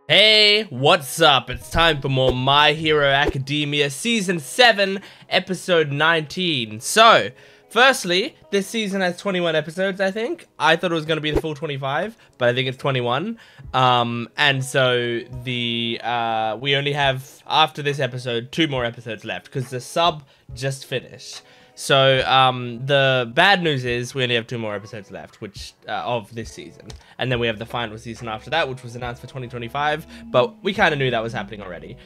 Hey, what's up? It's time for more My Hero Academia Season 7, Episode 19. So, firstly, this season has 21 episodes, I think. I thought it was going to be the full 25, but I think it's 21. And so, we only have, after this episode, 2 more episodes left, because the sub just finished. So, the bad news is we only have 2 more episodes left, which, of this season. And then we have the final season after that, which was announced for 2025, but we kind of knew that was happening already.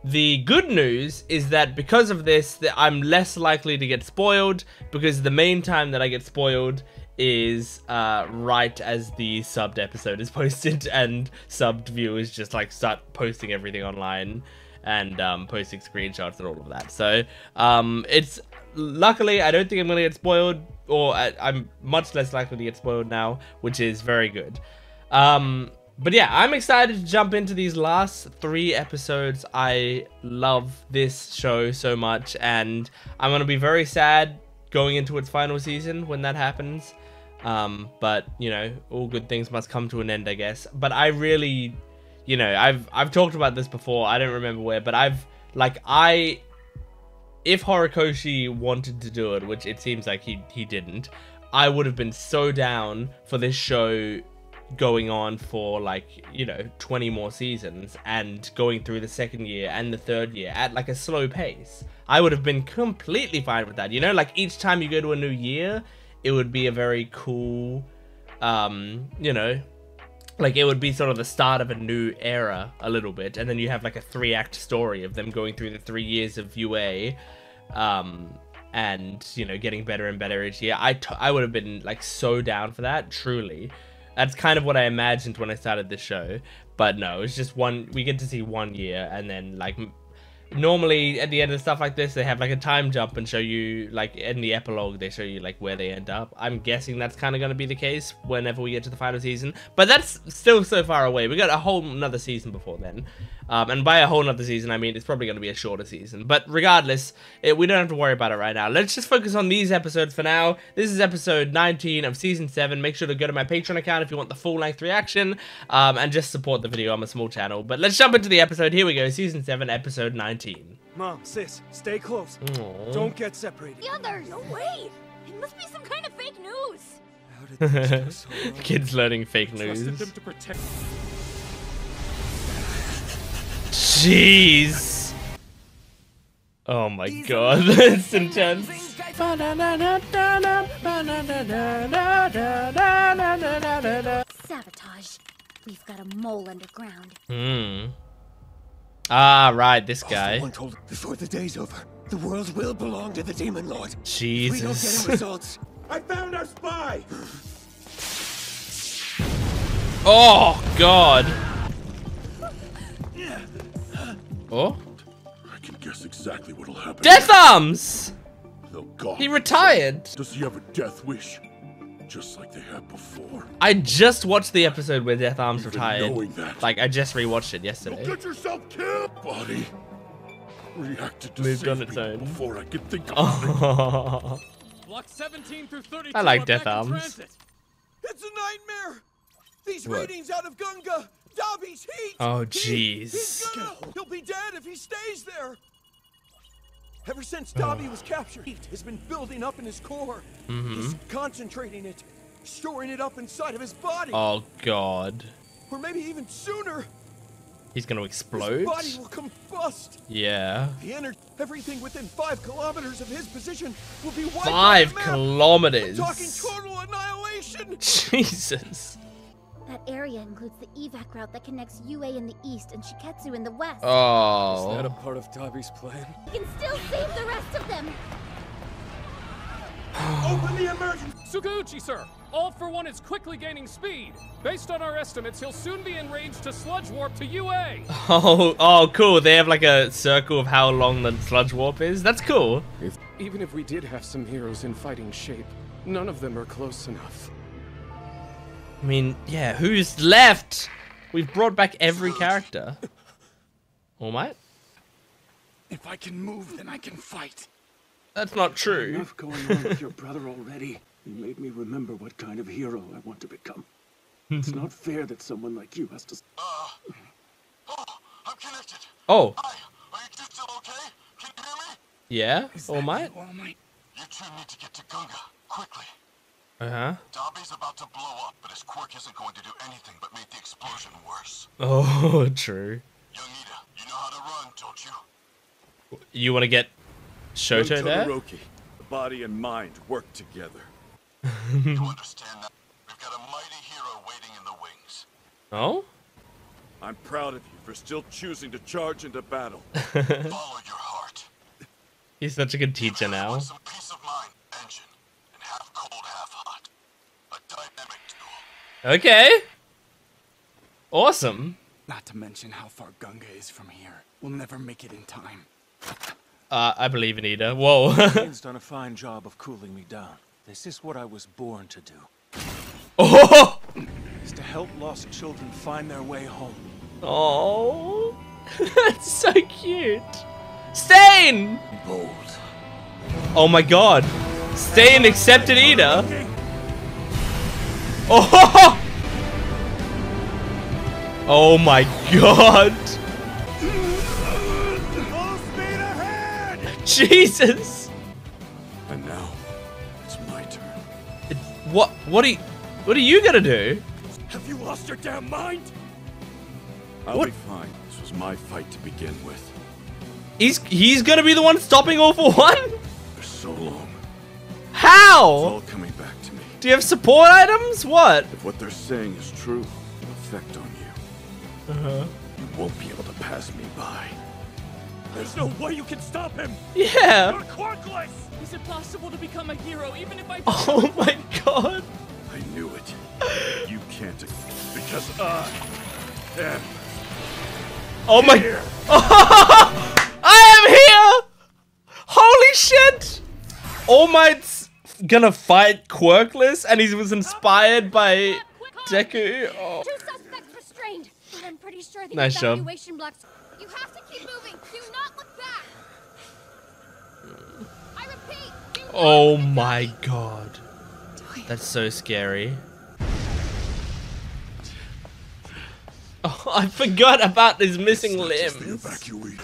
The good news is that because of this, I'm less likely to get spoiled, because the main time that I get spoiled is, right as the subbed episode is posted, and subbed viewers just, like, start posting everything online. And posting screenshots and all of that. So it's luckily I don't think I'm gonna get spoiled, or I'm much less likely to get spoiled now, which is very good. But yeah, I'm excited to jump into these last 3 episodes. I love this show so much, and I'm gonna be very sad going into its final season when that happens. But you know, all good things must come to an end, I guess. But I really, you know, I've talked about this before. I don't remember where, but if Horikoshi wanted to do it, which it seems like he didn't, I would have been so down for this show going on for, like, you know, 20 more seasons and going through the 2nd year and the 3rd year at like a slow pace. I would have been completely fine with that. You know, like each time you go to a new year, it would be a very cool, you know, like, it would be sort of the start of a new era a little bit, and then you have like a 3-act story of them going through the 3 years of UA, and, you know, getting better and better each year. I would have been like so down for that, truly. That's kind of what I imagined when I started this show, but no, it's just we get to see 1 year, and then, like, normally at the end of stuff like this, they have like a time jump and show you, like, in the epilogue, they show you like where they end up. I'm guessing that's kind of going to be the case whenever we get to the final season, but that's still so far away. We got a whole nother season before then, and by a whole nother season I mean it's probably going to be a shorter season, but regardless, we don't have to worry about it right now. Let's just focus on these episodes for now. This is episode 19 of season 7. Make sure to go to my Patreon account if you want the full length reaction, and just support the video. I'm a small channel, but let's jump into the episode. Here we go, season 7, episode 19. Mom, sis, stay close. Aww. Don't get separated. The others! No way! It must be some kind of fake news! How did this go so wrong? Kids learning fake news. Trusted them to protect. Jeez. Oh my god, that's intense. Sabotage. We've got a mole underground. Ah, right, this guy. One told before the day's over, the world will belong to the Demon Lord. Jesus. If we don't get our results. I found our spy! Oh, God. Oh? I can guess exactly what'll happen. Death Arms! Oh, God. He retired. Does he have a death wish? Just like they had before. I just watched the episode where Death Arms Even retired. knowing that. Like, I just rewatched it yesterday. You'll get yourself killed, buddy. Reacted to Moved on save its me own. before I could think of Oh. Block 17 through 32. I like are Death back in Arms. transit. It's a nightmare! These What? readings out of Gunga! Dabi's heat! Oh, He's jeez. he'll be dead if he stays there! Ever since Dabi was captured, heat has been building up in his core. He's concentrating it, storing it up inside of his body. Oh, God. Or maybe even sooner. He's gonna His explode? body will combust. Yeah. The energy, everything within 5 kilometers of his position will be wiped 5 off the map. kilometers. I'm talking total annihilation. Jesus. That area includes the evac route that connects UA in the east and Shiketsu in the west. Oh. Is that a part of Dabi's plan? We can still save the rest of them! Open the emergency. Sukauchi, sir. All for One is quickly gaining speed. Based on our estimates, he'll soon be in range to sludge warp to UA. Oh, cool. They have like a circle of how long the sludge warp is. That's cool. Even if we did have some heroes in fighting shape, none of them are close enough. I mean, yeah, who's left? We've brought back every character. All might? If I can move, then I can fight. That's not true. Enough going on with your brother already. You made me remember what kind of hero I want to become. It's not fair that someone like you has to... I'm connected. Oh. Hi, are you two still okay? Can you hear me? Yeah? All Might? You two need to get to Gunga, quickly. Uh-huh. Dabi's about to blow up, but his quirk isn't going to do anything but make the explosion worse. Oh, true. Young Iida, you know how to run, don't you? You want to get Shoto there? Todoroki, the body and mind work together. You understand that? We've got a mighty hero waiting in the wings. Oh? I'm proud of you for still choosing to charge into battle. Follow your heart. He's such a good teacher now. Some peace of mind engine, and half cold, half hot. A dynamic duel. Okay. Awesome. Not to mention how far Gunga is from here. We'll never make it in time. I believe in Iida. Whoa. Jent's done a fine job of cooling me down. This is what I was born to do. Oh! Is to help lost children find their way home. Oh. That's so cute. Stain! Bold. Oh my god. Stain accepted Iida. Oh! Oh my god. Full speed ahead! Jesus. And now, it's my turn. What are you gonna do? Have you lost your damn mind? I'll be fine. This was my fight to begin with. He's gonna be the one stopping All For One? For so long. It's How? all coming back to me. Do you have support items? What? If what they're saying is true, it'll affect on you. You won't be able to pass me by. There's no way you can stop him! Yeah. You're quirkless! Is it possible to become a hero even if I... Oh my god. I knew it. You can't, because I am. Oh my. I am here! Holy shit! All Might's gonna fight Quirkless and he was inspired by Deku. Oh. 2 suspects restrained. But I'm pretty sure the Nice job. evacuation blocks. You have to keep moving. Do not look back. I repeat. Do not Oh look my back. god. That's so scary. Oh, I forgot about his missing limbs. Evacuate.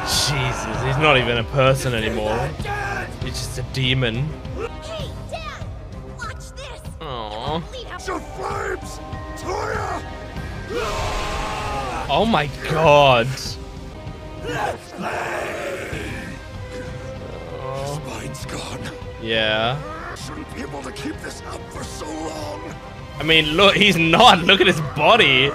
Jesus, he's not even a person anymore. He's just a demon. Hey, Dad! Watch this. Aww. Leave out. The flames! Toya! Oh my god. Spine's gone. Yeah. Shouldn't be able to keep this up for so long. I mean, look, he's not. Look at his body.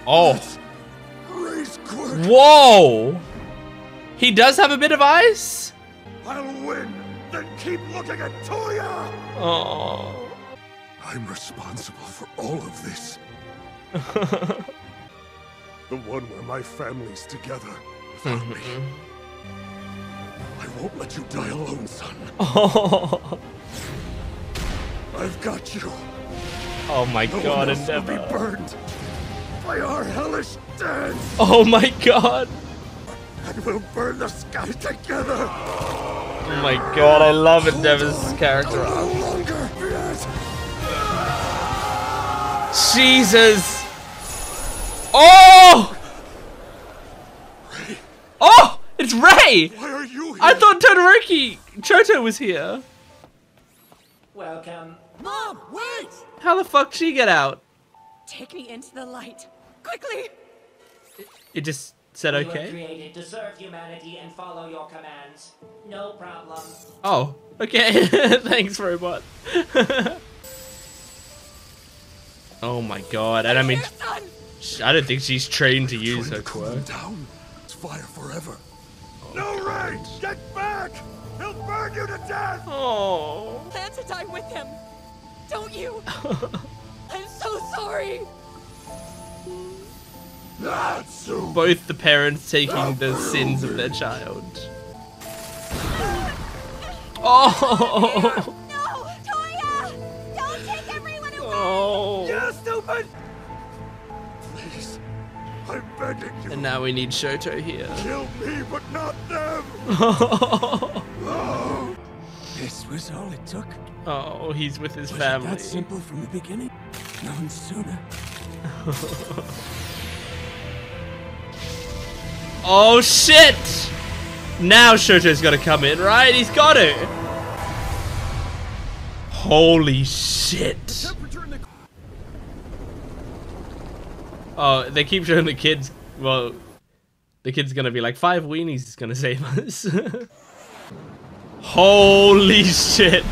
Oh. Raise quirk. Whoa. He does have a bit of ice? I'll win. Then keep looking at Toya. Oh. I'm responsible for all of this. The one where my family's together without me. I won't let you die alone, son. Oh. I've got you. Oh my No god, one else will be Endeavor. burned by our hellish dance. Oh my god. And we'll burn the sky together. Oh my god, I love Endeavor's character No arc. longer yet. Jesus. Oh! Ray, Oh! It's Ray! why are you here? I thought Todoroki Shoto was here. Welcome. Mom, wait! How the fuck did she get out? Take me into the light. Quickly! It just said You were okay. created to serve humanity and follow your commands. No problem. Oh, okay. Thanks, robot. Oh my god. And I mean, I don't think she's trained to use her quirk. Down. It's fire forever. No, Ray! Get back! He'll burn you to death! Oh. Plan to die with him. Don't you? I'm so sorry. Not so. Both the parents taking the sins of their child. Oh. No, Toya! Don't take everyone away. Oh. Yeah, stupid! Please. I'm begging you. And now we need Shoto here. Kill me, but not them. This was all it took. Oh, he's with his Was family. it that simple from the beginning? Known sooner. Oh shit! Now Shoto's gotta come in, right? He's got to. Holy shit! Oh, they keep showing the kids. Well, the kid's gonna be like, 5 weenies is gonna save us. Holy shit!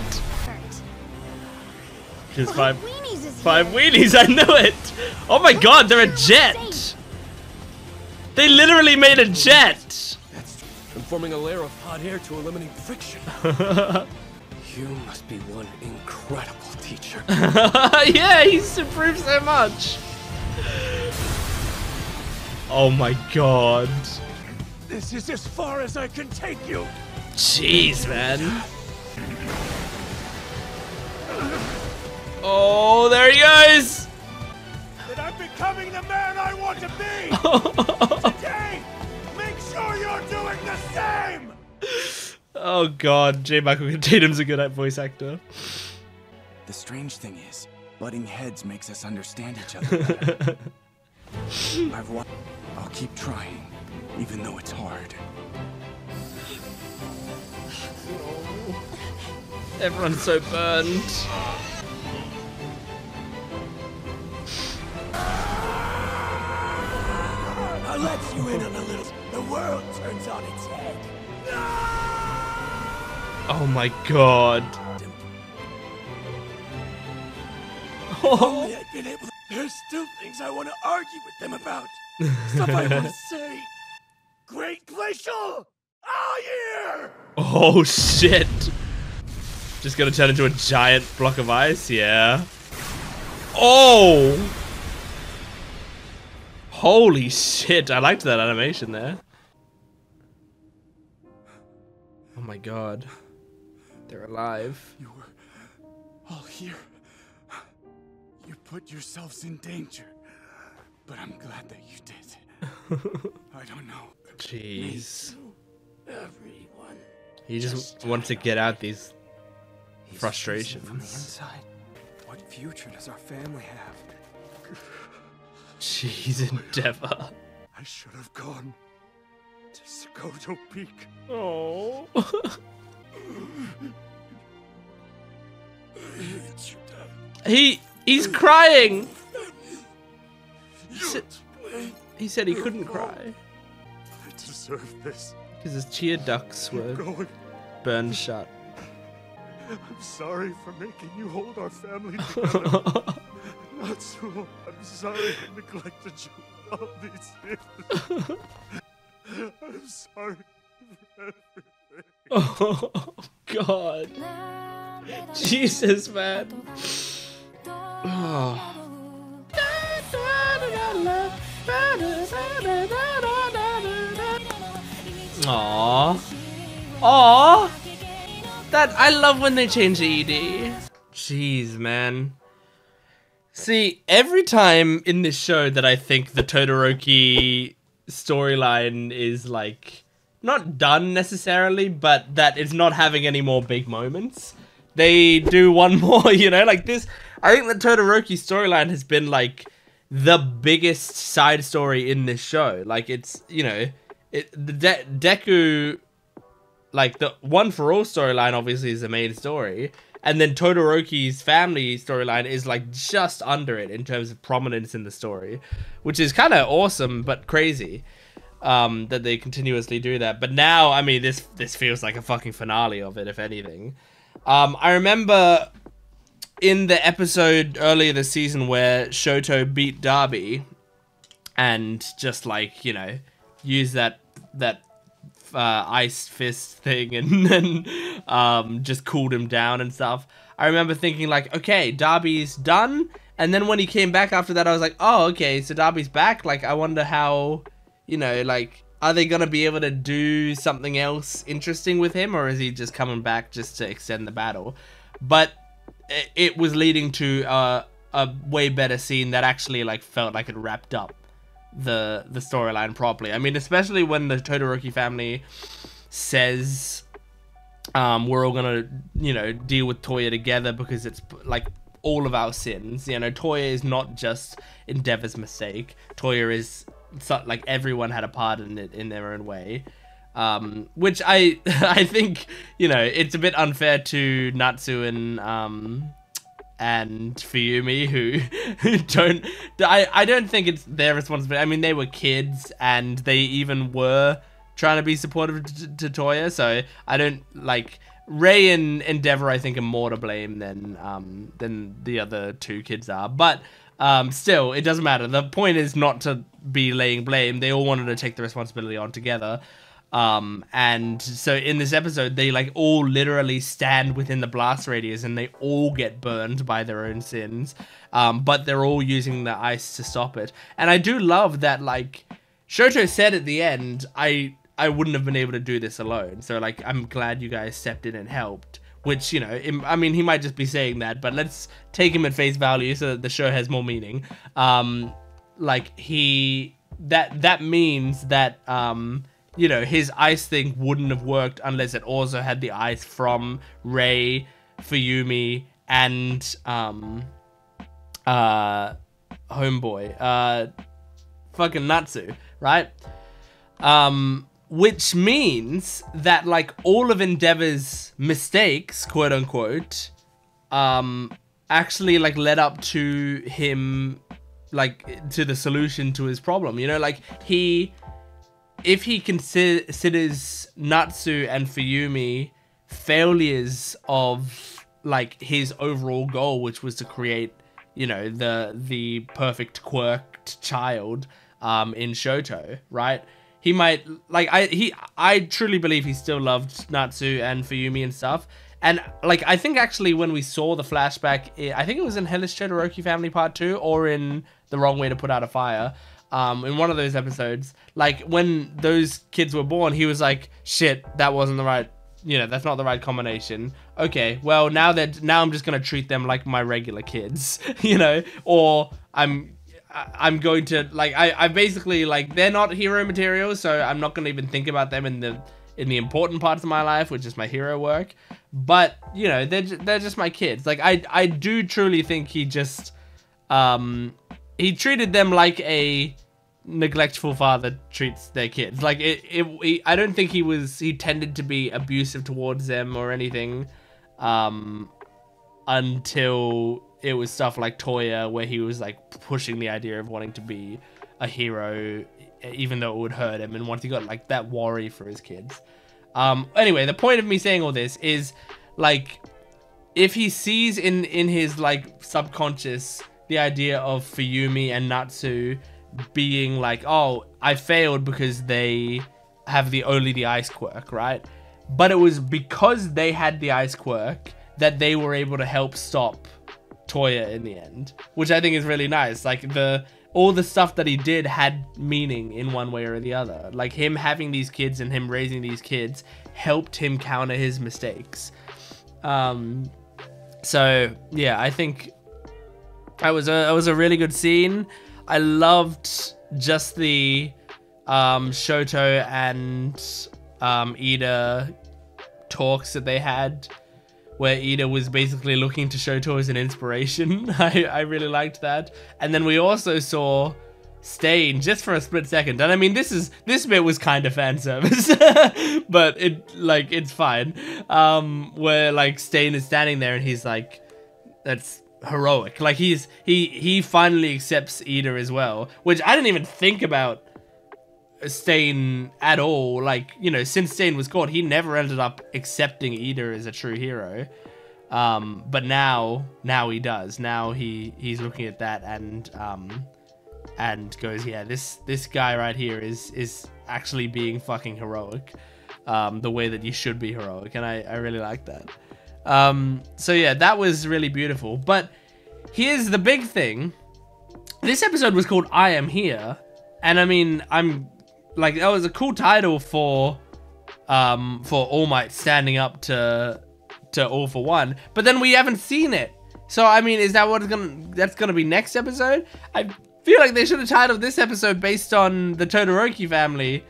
Just five weenies, I knew it! Oh my god, they're a jet! They literally made a jet! I'm forming a layer of hot air to eliminate friction. You must be one incredible teacher. Yeah, he's improved so much. Oh my god. This is as far as I can take you. Jeez, man. Oh, there he goes. That I'm becoming the man I want to be. Today, make sure you're doing the same. Oh god, J. Michael Tatum's a good voice actor. The strange thing is, butting heads makes us understand each other better. I'll keep trying, even though it's hard. Everyone's so burned. I'll let you in on a little. The world turns on its head. Oh my god. Only I'd been able to. There's still things I want to argue with them about. Stuff I want to say. Great glacial! Oh, yeah! Oh shit. Just gonna turn into a giant block of ice, yeah. Oh! Holy shit, I liked that animation there. Oh my god. They're alive. You were all here. You put yourselves in danger. But I'm glad that you did. I don't know. Jeez. Everyone. He just wants to get out these frustrations. From the inside. What future does our family have? Jeez, Endeavor. I should have gone to Shoto Peak. Oh. He's crying. He said he couldn't cry. I deserve this. Because his cheer ducts were burned shut. I'm sorry for making you hold our family together. Natsuo, I'm sorry I neglected you all these years. I'm sorry for everything. Oh, God. Jesus, man. Oh. Aww. Aww. That, I love when they change the ED. Jeez, man. See, every time in this show that I think the Todoroki storyline is like, not done necessarily, but that it's not having any more big moments, they do one more, you know, like this. I think the Todoroki storyline has been like the biggest side story in this show. Like it's, you know, the Deku, like the One For All storyline obviously is the main story. And then Todoroki's family storyline is like just under it in terms of prominence in the story, which is kind of awesome, but crazy that they continuously do that. But now, I mean, this feels like a fucking finale of it, if anything. I remember in the episode earlier this season where Shoto beat Dabi and just like, you know, use that ice fist thing and then just cooled him down and stuff. I remember thinking like, okay, Dabi's done. And then when he came back after that, I was like, oh, okay, so Dabi's back. Like, I wonder how, you know, like, are they going to be able to do something else interesting with him? Or is he just coming back just to extend the battle? But it was leading to a way better scene that actually like felt like it wrapped up the storyline properly. I mean, especially when the Todoroki family says we're all gonna, you know, deal with Toya together because it's like all of our sins. You know, Toya is not just Endeavor's mistake. Toya is like everyone had a part in it in their own way. Which I think, you know, it's a bit unfair to Natsu and Fuyumi who don't, I don't think it's their responsibility. I mean, they were kids and they even were trying to be supportive to Toya, so I don't, like, Rei and Endeavor I think are more to blame than the other two kids are, but still, it doesn't matter. The point is not to be laying blame. They all wanted to take the responsibility on together. And so in this episode, they like all literally stand within the blast radius and they all get burned by their own sins. But they're all using the ice to stop it. And I do love that, like, Shoto said at the end, I wouldn't have been able to do this alone. So, like, I'm glad you guys stepped in and helped. Which, you know, I mean, he might just be saying that, but let's take him at face value so that the show has more meaning. Like, that means that, you know, his ice thing wouldn't have worked unless it also had the ice from Rei, Fuyumi, and, homeboy, fucking Natsu, right? Which means that, like, all of Endeavor's mistakes, quote unquote, actually, like, led up to him, like, to the solution to his problem. You know, like, if he considers Natsu and Fuyumi failures of, like, his overall goal, which was to create, you know, the perfect quirked child, in Shoto, right? He might, like, I truly believe he still loved Natsu and Fuyumi and stuff. And, like, I think actually when we saw the flashback, I think it was in Hellish Todoroki Family Part 2 or in The Wrong Way to Put Out a Fire, in one of those episodes, like, when those kids were born, he was like, shit, that wasn't the right, you know, that's not the right combination. Okay, well, now I'm just gonna treat them like my regular kids, you know, or I'm going to, like, I basically, like, they're not hero material, so I'm not going to even think about them in the important parts of my life, which is my hero work. But, you know, they're just my kids. Like, I do truly think he just, he treated them like a neglectful father treats their kids. Like, I don't think he tended to be abusive towards them or anything, until it was stuff like Toya, where he was, like, pushing the idea of wanting to be a hero, even though it would hurt him, and once he got, like, that worry for his kids. Anyway, the point of me saying all this is, like, if he sees in his, like, subconscious the idea of Fuyumi and Natsu being like, oh, I failed because they have only the ice quirk, right? But it was because they had the ice quirk that they were able to help stop Toya in the end, which I think is really nice. Like, all the stuff that he did had meaning in one way or the other. Like, him having these kids and him raising these kids helped him counter his mistakes. So yeah, I think that was a really good scene. I loved just the Shoto and Iida talks that they had, where Iida was basically looking to Shoto as an inspiration. I really liked that. And then we also saw Stain just for a split second. And I mean, this bit was kind of fan service, but it's fine. Where, like, Stain is standing there and he's like, that's heroic. Like, he finally accepts Iida as well, which I didn't even think about Stain at all. Like, you know, since Stain was caught, he never ended up accepting Iida as a true hero, but now he does. Now he's looking at that and goes, yeah, this guy right here is actually being fucking heroic, the way that you should be heroic, and I really like that. So yeah, that was really beautiful. But here's the big thing. This episode was called I Am Here, and I mean, like, that was a cool title for All Might standing up to All for One, but then we haven't seen it. So I mean, is that that's gonna be next episode? feel like they should have titled this episode based on the Todoroki family.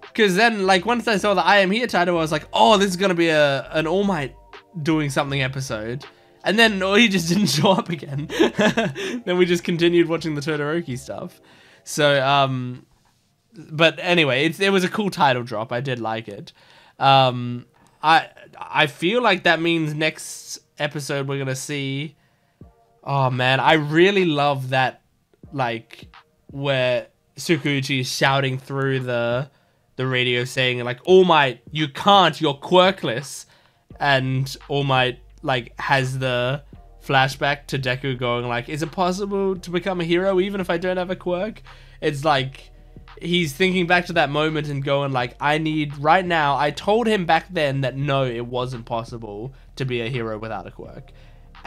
Because then, like, once I saw the I Am Here title, I was like, oh, this is going to be an All Might doing something episode. And then he just didn't show up again. Then we just continued watching the Todoroki stuff. So, but anyway, it was a cool title drop. I did like it. I feel like that means next episode we're going to see... Oh, man, I really love that, like, where Tsukuchi is shouting through the radio saying, like, All Might, you can't, you're quirkless. And All Might, like, has the flashback to Deku going, like, is it possible to become a hero even if I don't have a quirk? It's like, he's thinking back to that moment and going, like, right now, I told him back then that no, it wasn't possible to be a hero without a quirk.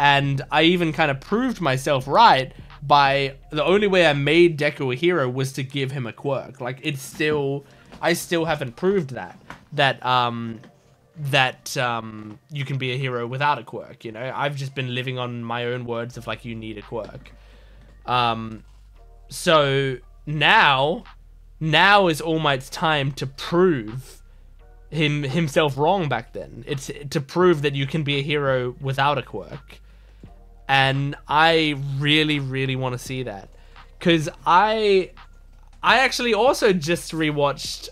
And I even kind of proved myself right by the only way I made Deku a hero was to give him a quirk. Like, I still haven't proved that you can be a hero without a quirk, you know? I've just been living on my own words of, like, you need a quirk. So now is All Might's time to prove himself wrong back then. It's to prove that you can be a hero without a quirk. And I really, really want to see that. Because I actually also just rewatched,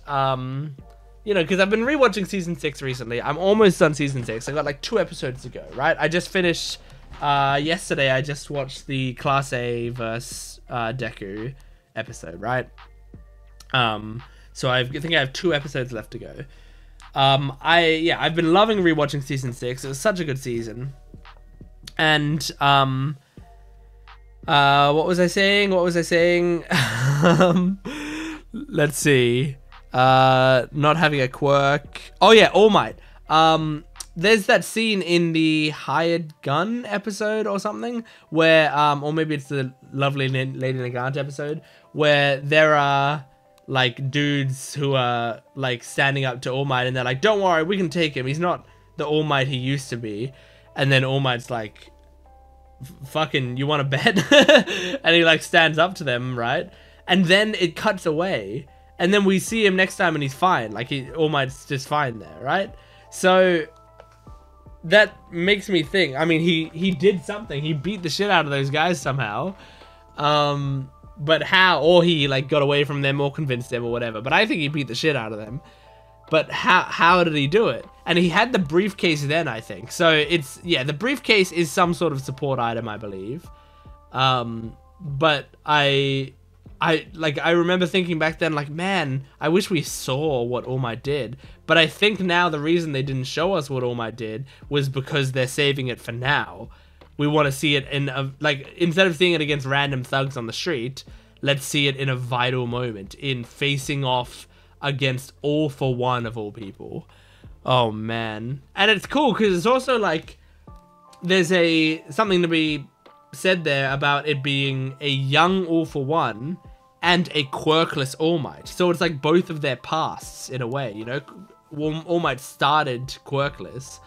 you know, because I've been rewatching Season 6 recently. I'm almost done Season 6. I got like 2 episodes to go, right? I just finished, yesterday I just watched the Class A vs. Deku episode, right? So I think I have 2 episodes left to go. I've been loving rewatching Season 6. It was such a good season. And, what was I saying? Let's see. Not having a quirk. Oh yeah, All Might. There's that scene in the Hired Gun episode or something where, or maybe it's the Lovely Lady Nagant episode, where there are, like, dudes who are, like, standing up to All Might and they're like, don't worry, we can take him. He's not the All Might he used to be. And then All Might's like, fucking, you want to bet? And he, like, stands up to them, right? And then it cuts away. And then we see him next time and he's fine. Like, All Might's just fine there, right? So that makes me think. I mean, he did something. He beat the shit out of those guys somehow. But how? Or he, like, got away from them or convinced them or whatever. But I think he beat the shit out of them. But how did he do it? And he had the briefcase then, I think. So it's, yeah, the briefcase is some sort of support item, I believe. But I remember thinking back then, like, man, I wish we saw what All Might did. But I think now the reason they didn't show us what All Might did was because they're saving it for now. We want to see it in a, like, instead of seeing it against random thugs on the street, let's see it in a vital moment, in facing off against All For One of all people. Oh man. And it's cool because it's also like there's something to be said there about it being a young All For One and a quirkless All Might. So it's like both of their pasts in a way, you know. All Might started quirkless,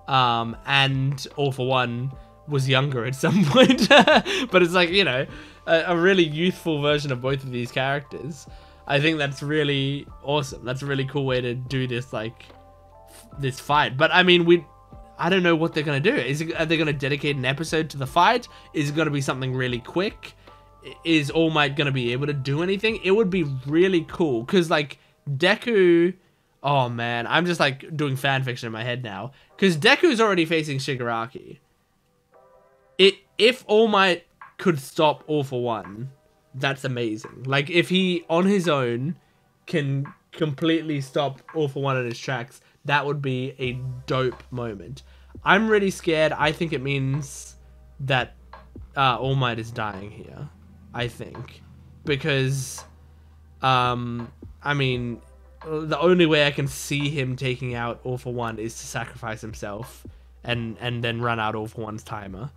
and All For One was younger at some point. But it's like, you know, a really youthful version of both of these characters. I think that's really awesome. That's a really cool way to do this, like, this fight. But I mean, I don't know what they're gonna do. Are they gonna dedicate an episode to the fight? Is it gonna be something really quick? Is All Might gonna be able to do anything? It would be really cool because, like, Deku. Oh man, I'm just like doing fan fiction in my head now because Deku's already facing Shigaraki. If All Might could stop All For One, that's amazing. Like, if he on his own can completely stop All For One in his tracks, that would be a dope moment. I'm really scared. I think it means that All Might is dying here. I think. Because, I mean, the only way I can see him taking out All For One is to sacrifice himself and then run out All For One's timer.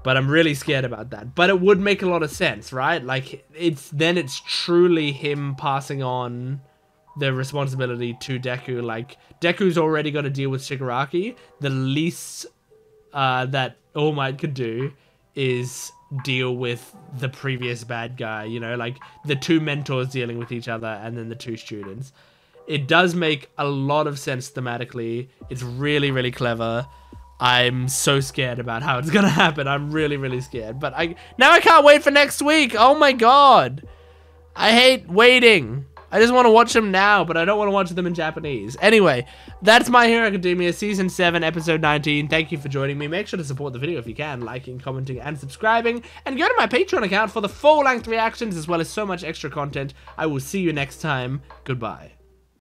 But I'm really scared about that. But it would make a lot of sense, right? Like, it's truly him passing on the responsibility to Deku. Like, Deku's already got to deal with Shigaraki. The least that All Might could do is deal with the previous bad guy, you know, like the two mentors dealing with each other and then the two students. It does make a lot of sense thematically. It's really, really clever. I'm so scared about how it's gonna happen. I'm really, really scared. But now I can't wait for next week. Oh my god. I hate waiting. I just want to watch them now, but I don't want to watch them in Japanese. Anyway, that's My Hero Academia Season 7, Episode 19. Thank you for joining me. Make sure to support the video if you can, liking, commenting, and subscribing. And go to my Patreon account for the full-length reactions, as well as so much extra content. I will see you next time. Goodbye.